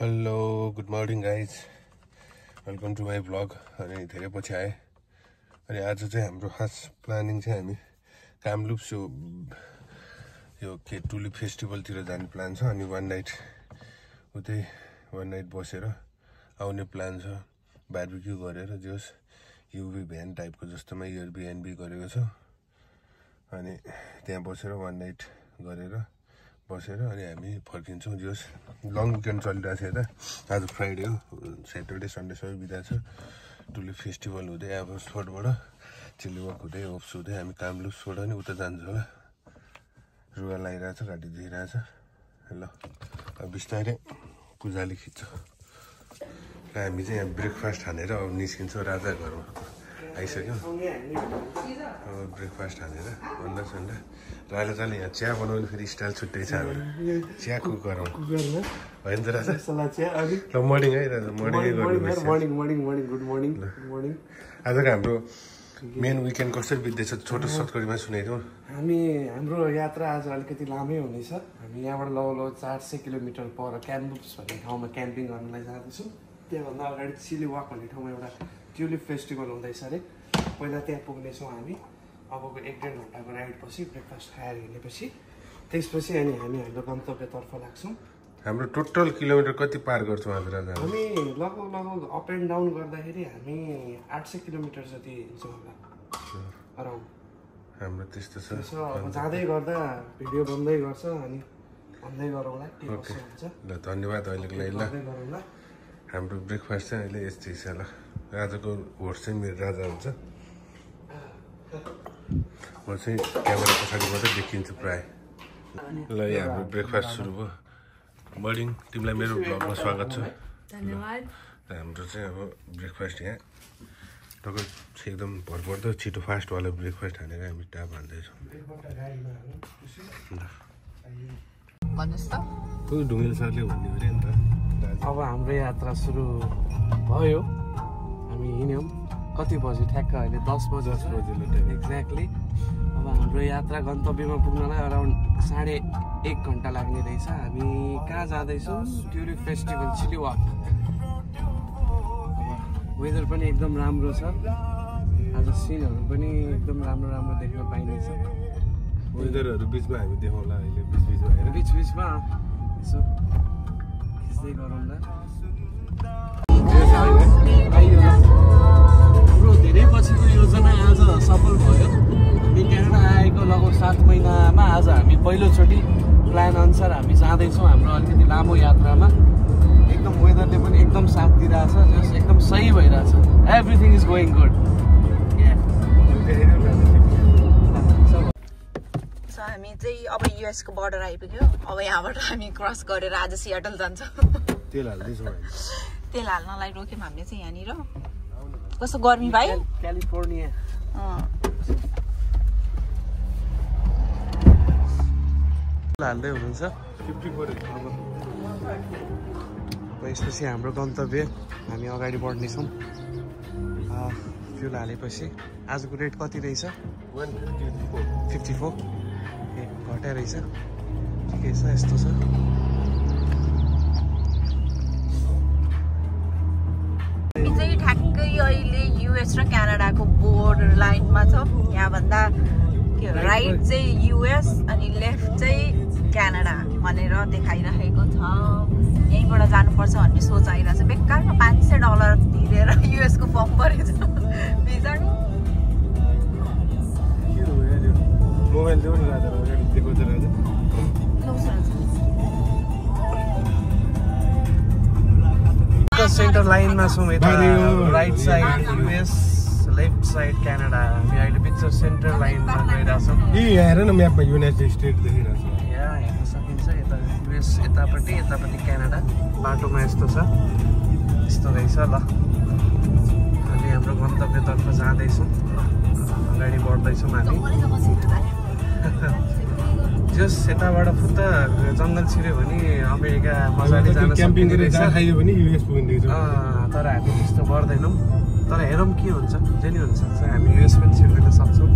Hello good morning guys, welcome to my blog. अनि धेरै पछि आएँ। अनि आज चाहिँ हाम्रो खास प्लानिङ चाहिँ हामी कामलुप्स यो के टुलिप फेस्टिभलतिर जाने प्लान छ। अनि वान नाइट बसेर आउने प्लान छ। बार्बिक्यू गरेर जस युभी भ्यान टाइपको जस्तोमा एयरबिएनबी गरेको छ। अनि त्यहाँ बसेर वान नाइट गरेर अनि हामी फर्किन्छौँ। जस लङ विकेन्ड चलिरहेको छ यता। आज फ्राइडे हो, स्याटरडे सन्डे सबै बिदा छ। टुलिप फेस्टिभल हुँदै एबोर्ड्सफोर्डबाट चिल्लीवक हुँदै ओप्स हुँदै हामी कामलुप्सबाट नि उता जान्छ होला। रुगा लगाइरहेछ, घाँटी दुखिरहेछ। ल अब बिस्तारै कुजाली खिच्छ। र हामी चाहिँ यहाँ ब्रेकफास्ट हानेर अब निस्किन्छौँ राजा घरमा। आइसक्यौँ। अब ब्रेकफास्ट हानेर अन्डा सन्डा राजा चाले यहाँ चिया बनाउने फेरि स्टाइल छुट्टै छ। हाम्रो चिया कुक गरौँ होइन त राजा? ल मर्निङ है राजा, मर्निङै गुड मर्निङ। आजको हाम्रो मेन विकेन्ड कसरी बित्दैछ छोटो सटकरीमा सुनाइदिउँ। हाम्रो यात्रा आज अलिकति लामै हुनेछ। हामी यहाँबाट लगभग 400 किलोमिटर पर कामलुप्स भन्ने ठाउँमा क्याम्पिङ गर्नलाई जाँदैछौँ। त्यहाँभन्दा अगाडि चिल्लीवक भन्ने ठाउँमा एउटा ट्युलिप फेस्टिभल हुँदैछ अरे। पहिला त्यहाँ पुग्नेछौँ हामी। अबको 1-1.5 घन्टाको राइडपछि ब्रेकफास्ट खाएर हिँडेपछि त्यसपछि अनि हामी हाम्रो गन्तव्यतर्फ लाग्छौँ। हाम्रो टोटल किलोमिटर कति पार गर्छौँ आज राजा? हामी लगभग अप एन्ड डाउन गर्दाखेरि हामी 800 किलोमिटर जति हिँड्छौँ होला अराउन्ड। हाम्रो त्यस्तो छ। अब जाँदै गर्दा भिडियो बन्दै गर्छ अनि भन्दै गरौँला के कसो हुन्छ। ल धन्यवाद अहिलेको लागि। ल हाम्रो ब्रेकफास्ट चाहिँ अहिले यस्तै छ। ल राजाको होस्ट चाहिँ मेरो राजा हुन्छ। म चाहिँ क्यामेरा पछाडिबाट देखिन्छु प्रायः। ल यहाँ हाम्रो ब्रेकफास्ट सुरु भयो। मर्निङ, तिमीलाई मेरो ब्लगमा स्वागत छ। धन्यवाद। हाम्रो चाहिँ अब ब्रेकफास्ट यहाँ टक्कै एकदम भरपर्दो छिटो फास्टवाला ब्रेकफास्ट हानेर हामी टाप हान्दैछौँ। ढुङ्गेल सरले भन्ने हो नि त। अब हाम्रो यात्रा सुरु भयो। हामी हिँड्यौँ। कति बज्यो ठ्याक्क? अहिले 10 बजे एक्ज्याक्टली। अब हाम्रो यात्रा गन्तव्यमा पुग्नलाई अराउन्ड 1.5 घन्टा लाग्ने रहेछ। हामी कहाँ जाँदैछौँ? Tulip festival Chilliwack. अब वेदर पनि एकदम राम्रो छ। आज सिनहरू पनि एकदम राम्रो देख्न पाइनेछ। वेदरहरू बिचमा हामी देखाउँला अहिले बिचबिचमा यसो खिच्दै गरौँला। हाम्रो धेरै पछिको योजना आज सफल भयो। हामी क्यानाडा आएको लगभग 7 महिनामा आज हामी पहिलोचोटि प्लान अनुसार हामी जाँदैछौँ हाम्रो अलिकति लामो यात्रामा। एकदम वेदरले पनि एकदम साथ दिइरहेछ। जस एकदम सही भइरहेछ। Everything is going good. हामी चाहिँ अब युएसको बर्डर आइपुग्यो। अब यहाँबाट हामी क्रस गरेर आज सियाटल जान्छौँ। तेल हाल्दैछौँ। तेल हाल्नलाई रोक्यौँ हामीले चाहिँ यहाँनिर। कस्तो गर्मी भाइ? क्यालिफोर्निया। हाल्दै हुनुहुन्छ। यसपछि हाम्रो गन्तव्य हामी अगाडि बढ्नेछौँ। फ्युल हालेपछि आजको रेट कति रहेछ? 54। ए घट्या रहेछ। ठिकै छ, यस्तो छ। चाहिँ ठ्याक्कै अहिले युएस र क्यानाडाको बोर्डर लाइनमा छ। यहाँभन्दा के हो, राइट चाहिँ युएस अनि लेफ्ट चाहिँ क्यानाडा भनेर देखाइरहेको छ। यहीँबाट जानुपर्छ भन्ने सोच आइरहेको छ। बेकारमा $500 तिरेर युएसको फर्म भरेछ भिजा नि। मोबाइल देऊ न राजा, अगाडि दिएको छ राजा। सेन्टर लाइनमा छौँ। यता right side US, left side Canada. हामी अहिले पिक्चर सेन्टर लाइनमा गइरहेछौँ। हेर न म्यापमा युनाइटेड स्टेट देखिरहेको छ। यहाँ हेर्न सकिन्छ। यता युएस यतापट्टि क्यानाडा। बाटोमा यस्तो छ, यस्तो रहेछ। ल हामी हाम्रो गन्तव्यतर्फ जाँदैछौँ। अगाडि बढ्दैछौँ हामी। जस यताबाट फुत्त जङ्गल छिर्यो भने अमेरिका मजाले जान सकिने रहेछ। तर हामी त्यस्तो गर्दैनौँ। तर हेरौँ के हुन्छ। जे नि हुनसक्छ, हामी युएस पनि छिर्दैन सक्छौँ।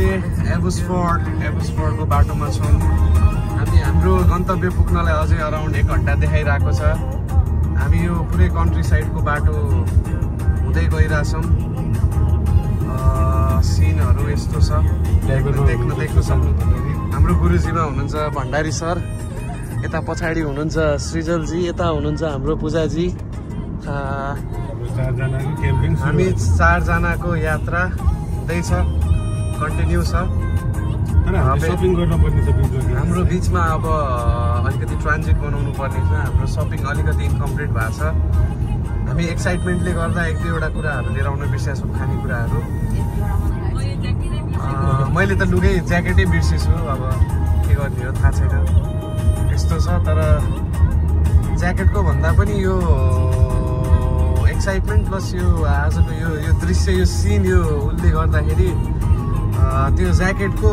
अहिले एबुसफोर्डको बाटोमा छौँ। हामी हाम्रो गन्तव्य पुग्नलाई अझै अराउन्ड 1 घन्टा देखाइरहेको छ। हामी यो पुरै कन्ट्री साइडको बाटो हुँदै गइरहेछौँ। सिनहरू यस्तो छ, देख्न सक्नु। हाम्रो गुरुजीमा हुनुहुन्छ भण्डारी सर, यता पछाडि हुनुहुन्छ सृजलजी, यता हुनुहुन्छ हाम्रो पूजाजी। हामी 4 जनाको यात्रा हुँदैछ, कन्टिन्यू छ। हाम्रो बिचमा अब अलिकति ट्रान्जिट बनाउनु पर्ने छ। हाम्रो सपिङ अलिकति इन्कम्प्लिट भएको छ। हामी एक्साइटमेन्टले गर्दा 1-2वटा कुराहरू लिएर आउन बिर्सेका छौँ, खानेकुराहरू। मैले त लुगै ज्याकेटै बिर्सेछु, अब के गर्ने हो थाहा छैन। यस्तो छ, तर ज्याकेटको भन्दा पनि यो एक्साइटमेन्ट प्लस यो आजको यो दृश्य, यो सिन, यो उसले गर्दाखेरि त्यो ज्याकेटको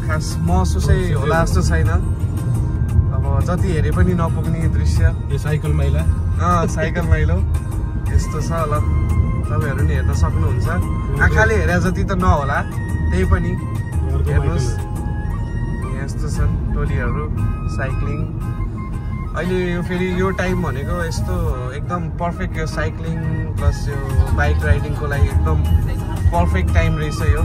खास महसुसै होला जस्तो छैन। अब जति हेरे पनि नपुग्ने दृश्य। यो साइकल माइला, साइकल माइलो यस्तो छ। ल तपाईँहरू नि हेर्न सक्नुहुन्छ। आँखाले हेरे जति त नहोला, त्यही पनि हेर्नुहोस्। यस्तो छन् टोलीहरू साइक्लिङ। अहिले यो फेरि यो टाइम भनेको यस्तो एकदम पर्फेक्ट, यो साइक्लिङ प्लस यो बाइक राइडिङको लागि एकदम पर्फेक्ट टाइम रहेछ यो।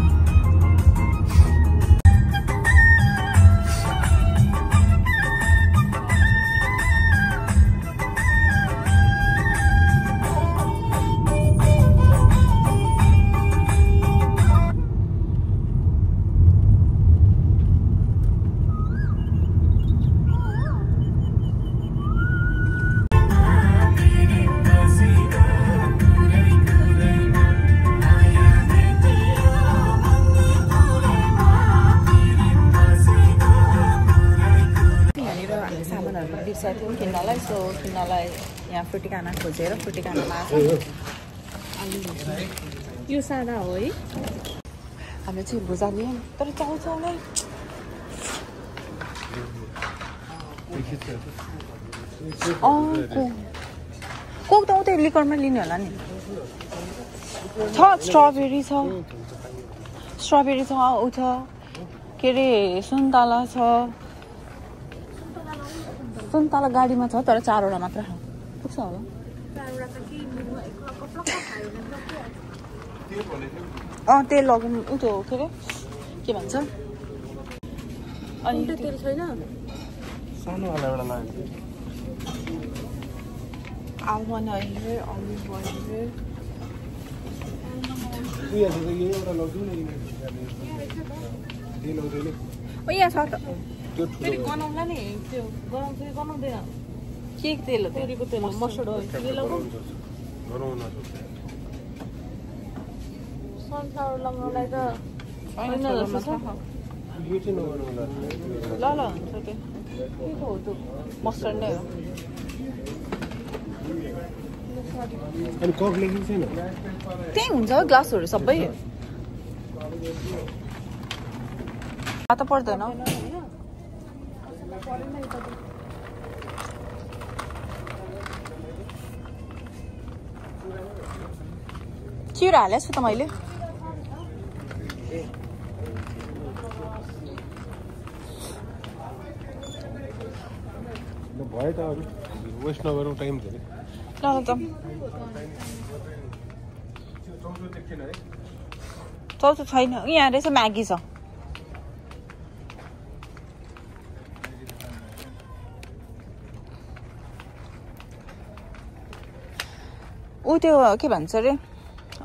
किन्नलाई यहाँ फ्रुटिकाना खोजेर फ्रुटिकाना लाग्छ। यो सादा हो है। हामी चाहिँ भुजा लियौँ, तर चाउचाउलाई कोक त उतै लिकरमा लिने होला नि। छ स्ट्रबेरी छ, ऊ छ के अरे सुन्तला छ। सुन्तला गाडीमा छ, तर 4वटा मात्र पुग्छ होला। तेल लगौँ ऊ त्यो के अरे के भन्छ। अनि तेल छैन, सानोवाला एउटा लाग्यो। आलमन्ड अहिले अलिभ अहिले यहाँ छ त। फेरि गनाउँला नि, त्यो गनाउँछ कि गनाउँदैन? के तेल हो? तोरीको तेल, मस्टर्ड ओइल सनफ्लावर लगाउनलाई त छैन जस्तो छ। ल हुन्छ त्यो के हो? त्यो मस्टर्ड नै हो। त्यही हुन्छ ग्लासहरू सबै त पर्दैन। चिउरा हालेछु त मैले। भयो त अरू वेस्ट नगरौँ टाइम धेरै। ल त चौचो छैन, यहाँ रहेछ म्यागी छ। ऊ त्यो के भन्छ अरे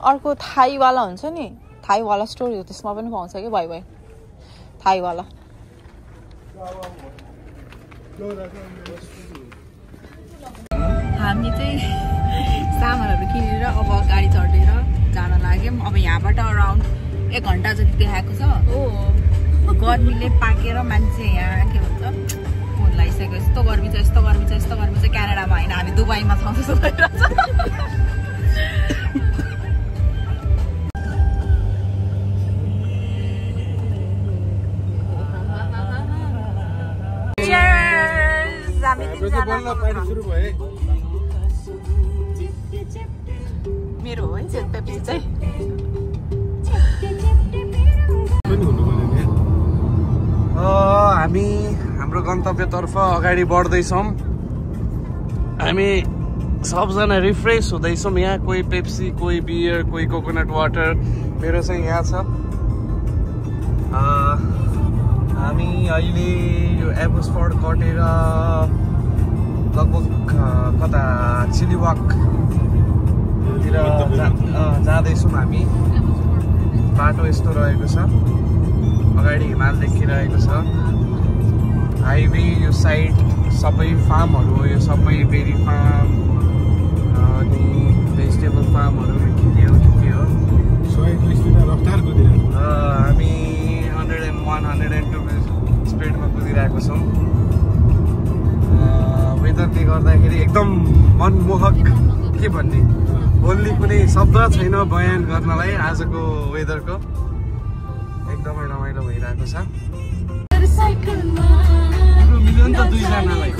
अर्को थाईवाला हुन्छ नि, थाईवाला स्टोर हो, त्यसमा पनि पाउँछ कि भाइ थाईवाला। हामी चाहिँ सामानहरू किनेर अब गाडी चढेर जान लाग्यौँ। अब यहाँबाट अराउन्ड 1 घन्टा जति देखाएको छ। गर्मीले पाकेर मान्छे यहाँ के भन्छ फोन लगाइसक्यो, यस्तो गर्मी छ, यस्तो गर्मी छ, यस्तो गर्मी छ। क्यानाडामा होइन, हामी दुबईमा छौँ जस्तो भइरहेछ। मेरो हो है पेप्सी चाहिँ। हामी हाम्रो गन्तव्यतर्फ अगाडि बढ्दैछौँ। हामी सबजना रिफ्रेस हुँदैछौँ। यहाँ कोही पेप्सी, कोही बियर, कोही कोकोनट वाटर। मेरो चाहिँ यहाँ छ। हामी अहिले यो एबोस्फोर्ड कटेर लगभग कता चिलीवाकतिर जाँदैछौँ हामी। बाटो यस्तो रहेको छ, अगाडि हिमाल देखिरहेको छ, हाइवे यो साइड सबै फार्महरू हो। यो सबै बेरी फार्म अनि भेजिटेबल फार्महरू के हो हामी 101-102 स्पिडमा कुदिरहेको छौँ। वेदरले गर्दाखेरि एकदम मनमोहक, के भन्ने बोल्ने कुनै शब्द छैन बयान गर्नलाई। आजको वेदरको एकदमै रमाइलो भइरहेको छ। मिल्यो नि त दुईजनालाई।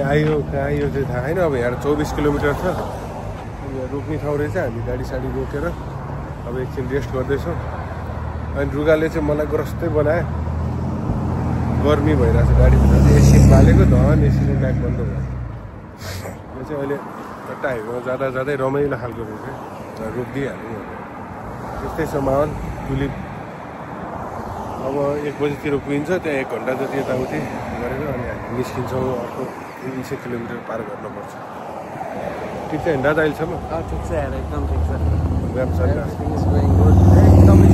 आयो कहाँ यो चाहिँ थाहा छैन। अब यहाँ 24 किलोमिटर छ। रोक्ने ठाउँ रहेछ। हामी गाडी साडी रोकेर अब एकछिन रेस्ट गर्दैछौँ। अनि रुगाले चाहिँ मलाई ग्रस्तै बनायो। गर्मी भइरहेको छ गाडीभित्र चाहिँ। एसी बालेको धन एसीको ब्याग बन्द भयो। यो चाहिँ अहिले कट्टा हाइवेमा जाँदा जाँदै रमाइलो खालको रहेछ। रोकिदिइहाल्नु त्यस्तै छ माहौल। टुलिप अब 1 बजीतिर पुगिन्छ। त्यहाँ 1 घन्टा जति यताउति गरेर अनि हामी निस्किन्छौँ। अर्को 300 किलोमिटर पार गर्नुपर्छ। ठिक छ हिँड्दा त अहिलेसम्म? ठिक छ यार, एकदम ठिक छ। एकदमै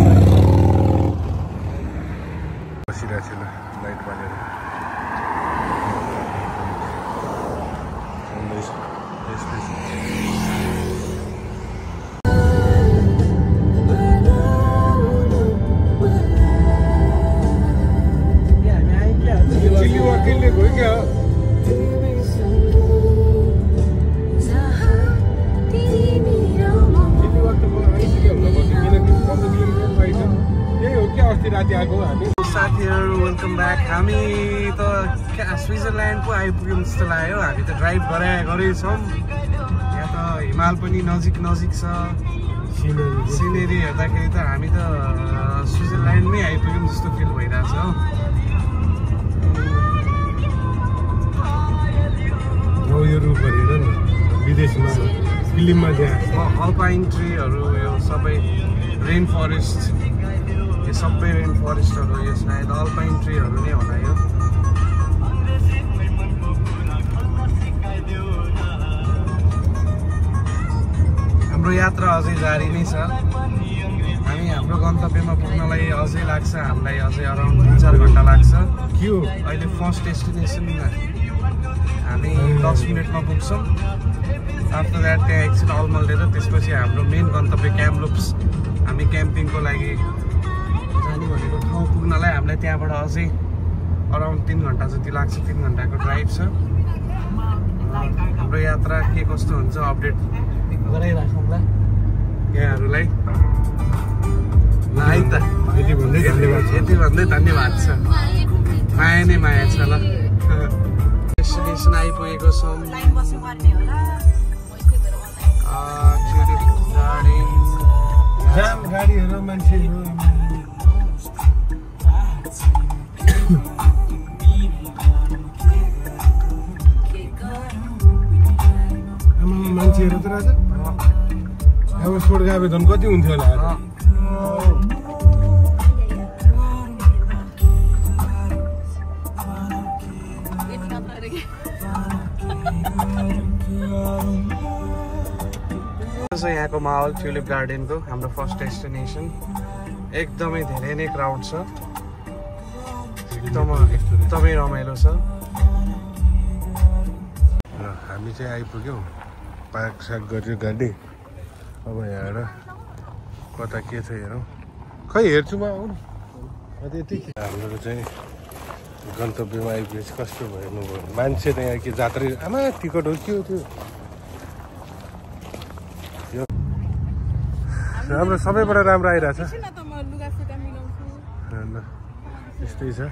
बसिरहेको छु ल लाइट बालेर। चिलीवाकले गयो क्या? साथीहरू वेलकम ब्याक। हामी त स्विजरल्यान्ड पो आइपुग्यौँ जस्तो लाग्यो। हामी त ड्राइभ गरेछौँ। यहाँ त हिमाल पनि नजिक छ। सिनेरी हेर्दाखेरि त हामी त स्विजरल्यान्डमै आइपुग्यौँ जस्तो फिल भइरहेछ हो। यो रुखहरू हेर न, विदेशमा फिल्ममा त्यहाँ अल्पाइन ट्रीहरू, यो सबै रेन फरेस्ट, यो सबै रेन फरेस्टहरू, यो सायद अल्पाइन ट्रीहरू नै होला यो। हाम्रो यात्रा अझै जारी नै छ। हामी हाम्रो गन्तव्यमा पुग्नलाई अझै लाग्छ, हामीलाई अझै अराउन्ड 3-4 घन्टा लाग्छ। के हो अहिले फर्स्ट डेस्टिनेसनमा हामी 10 मिनटमा पुग्छौँ। आफ्टर द्याट त्यहाँ एकछिन अल्मलेर त्यसपछि हाम्रो मेन गन्तव्य क्याम्पलुप्स, हामी क्याम्पिङको लागि जाने भनेको ठाउँ पुग्नलाई हामीलाई त्यहाँबाट अझै अराउन्ड 3 घन्टा जति लाग्छ। 3 घन्टाको ड्राइभ छ। हाम्रो यात्रा के कस्तो हुन्छ अपडेट गराइराखौँला यहाँहरूलाई। ल है त, यति भन्दै धन्यवाद छ। माया नै माया छ। ल डेस्टिनेसन आइपुगेको छौँ। जाम गाडीहरू मान्छेहरू मान्छेहरू त राजा अब छोड गए झन् कति हुन्थ्यो होला। यहाँको माहौल ट्युलिप गार्डनको हाम्रो फर्स्ट डेस्टिनेसन। एकदमै धेरै नै क्राउड छ। एकदमै रमाइलो छ। ल हामी चाहिँ आइपुग्यौँ, पार्क साक गर्यो गाडी। अब यहाँबाट कता के छ हेरौँ, खै हेर्छु म आउनु। यति हाम्रो चाहिँ गन्तव्यमा आइपुगेपछि कस्तो हेर्नुभयो मान्छे त यहाँ के जात्रै आमा टिकट हो के हो त्यो राम्रो सबैबाट राम्रो आइरहेछ। ल यस्तै छ।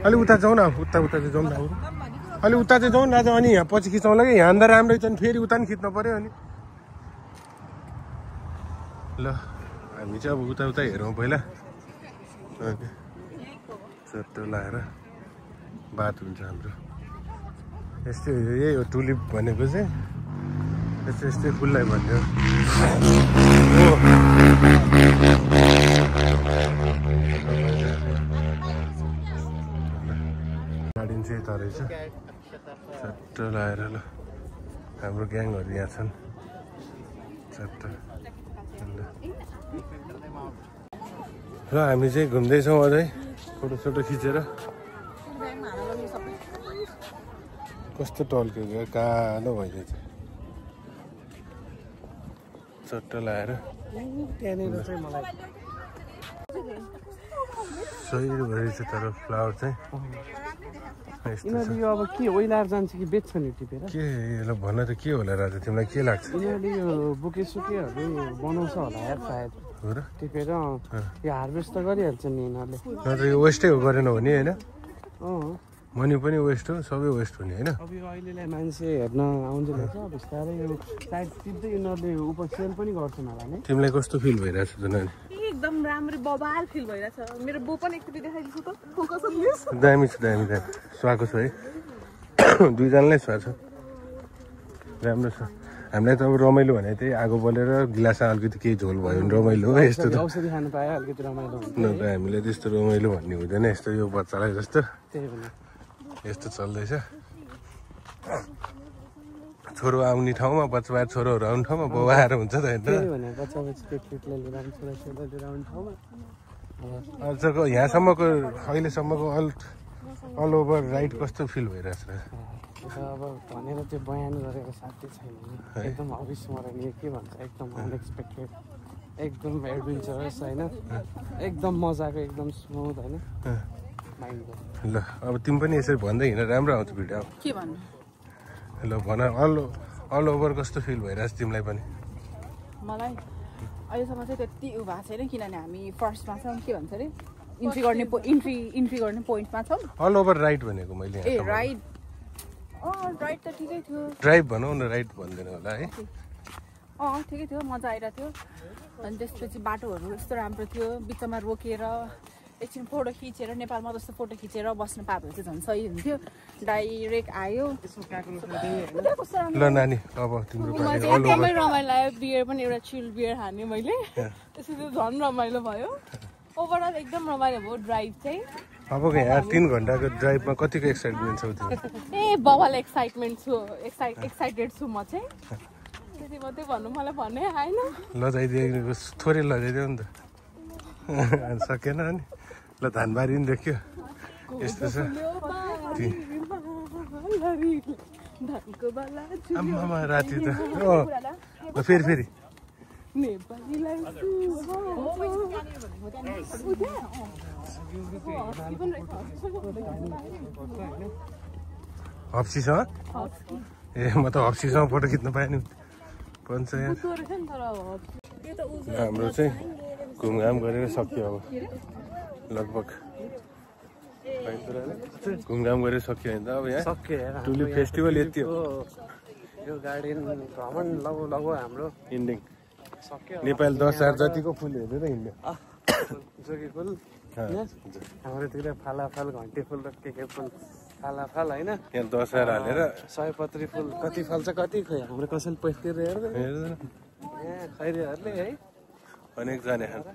अलि उता जाउँ न, उता चाहिँ जाउँ न, अलि उता चाहिँ जाउँ न राजा। अनि यहाँ पछि खिचाउँला कि यहाँ अन्त राम्रै छ नि, फेरि उता नि खिच्नु पऱ्यो। अनि ल हामी चाहिँ अब उता हेरौँ पहिला, चट्टो लाएर बात हुन्छ हाम्रो। यस्तै यही हो टुलिप भनेको चाहिँ, यस्तै फुललाई भन्यो। गाडी चाहिँ यता रहेछ, चट्ट लाएर। ल हाम्रो ग्याङहरू यहाँ छन्, चट्ट। र हामी चाहिँ घुम्दैछौँ अझै, फोटो खिचेर। कस्तो टल्क्यो क्या, कालो भइदिन्छ चट्ट लाएर। त्यहाँनिर चाहिँ मलाई सही भइरहेछ, तर फ्लावर चाहिँ यिनीहरूले यो अब के ओइलाएर जान्छ कि बेच्छ नि टिपेर? के ल भन त के होला राजा, तिमीलाई के लाग्छ? यिनीहरूले यो बुकेसुकेहरू बनाउँछ होला यार सायद, हो र? टिपेर यो हार्भेस्ट त गरिहाल्छ नि यिनीहरूले। नत्र यो वेस्टै हो, गरेन भने होइन? अँ मनी पनि वेस्ट हो, सबै वेस्ट हुने होइन? अब यो अहिलेलाई मान्छे हेर्न आउँदैन रहेछ, बिस्तारै यो सायद टिप्दै यिनीहरूले सेल पनि गर्छन् होला नि। तिमीलाई कस्तो फिल भइरहेछ त नानी? एकदम राम्रो बबाल फिल भइरहेछ। मेरो बो पनि एकचोटि देखाइदिन्छु त, फोकस अन दिस। दामी छ, दामी सुहाएको छ है। दुईजनालाई सुहा छ, राम्रो छ। हामीलाई त अब रमाइलो भने त्यही आगो बलेर गिलासमा अलिकति केही झोल भयो भने रमाइलो हो। यस्तो त औषधि खानु पायो अलिकति रमाइलो हुन्छ। न त हामीले त्यस्तो रमाइलो भन्ने हुँदैन, यस्तो यो बच्चालाई जस्तो त्यही भएर यस्तो चल्दैछ। छोरो आउने ठाउँमा बच्चा छोरोहरू आउने ठाउँमा बाउ आएर हुन्छ त होइन? त्यही भने बच्चा केटीलाई लिएर आउने, छोराछोरीलाई लिएर आउने ठाउँमा आजको यहाँसम्मको अहिलेसम्मको अल ओभर राइड कस्तो फिल भइरहेछ? अब भनेर त्यो बयान गरेको साथै छैन नि, एकदम अविस्मरणीय। के भन्छ, एकदम अनएक्सपेक्टेड, एकदम एडभेन्चरस होइन, एकदम मजाको, एकदम स्मुथ होइन। ल अब तिमी पनि यसरी भन्दै हिँड, राम्रो आउँछ भिडियो। के भन्नु? ल भन, अल ओभर कस्तो फिल भइरहेछ तिमीलाई पनि? मलाई अहिलेसम्म चाहिँ त्यति उ भएको छैन, किनभने हामी फर्स्टमा छौँ, के भन्छ अरे इन्ट्री गर्ने पोइन्टमा छौँ। अल ओभर राइड भनेको मैले ए राइड, राइड त ठिकै थियो। ड्राइभ भनौँ न, राइड भन्दैन होला है? ठिकै थियो, मजा आइरहेको थियो। अनि त्यसपछि बाटोहरू यस्तो राम्रो थियो, बिचमा रोकेर एकछिन फोटो खिचेर, नेपालमा जस्तो फोटो खिचेर बस्नु पायो भने चाहिँ झन् सही हुन्थ्यो। डाइरेक्ट आयो। ल नानी अब तिम्रो पाली अल ओभर। एकदमै रमाइलो आयो, बियर पनि एउटा चिल बियर हाने मैले, त्यसपछि झन् रमाइलो भयो। ओभरअल एकदम रमाइलो भयो ड्राइभ चाहिँ। अबको यहाँ 3 घन्टाको ड्राइभमा कतिको एक्साइटमेन्ट छ तिमी? ए बबाल एक्साइटेड छु म चाहिँ। त्यति मात्रै भन्नु मलाई भन्नै आएन। लजाइदिएको थोरै लजाइदियो नि त, सकेन। अनि ल धानबारी नि देख्यो, यस्तो छ। आम्मामा राति त ल फेरि हप्सीसँग? ए म त हप्सीसँग फोटो खिच्न पाएँ नि भन्छ यहाँ। हाम्रो चाहिँ घुमघाम गरेर सक्यो अब लगभग, घुमघाम गरेर सक्यो होइन त अब यहाँ सक्यो। टुलिप फेस्टिभल यति हो, यो गार्डन भ्रमण लगभग हाम्रो इन्डिङ सक्यो। नेपाल 10,000 जतिको फुल हेरेर हिँड्यो। जोगी फुल हाम्रोतिर फालाफाल, घन्टे फुल र के फुल फालाफाल होइन। यहाँ 10,000 हालेर सयपत्री फुल कति फल्छ कति खोइ हाम्रो कसैले पैसा तिरेर हेर्दैन। यहाँ खैरीहरूले है अनेक जाने खान्छ।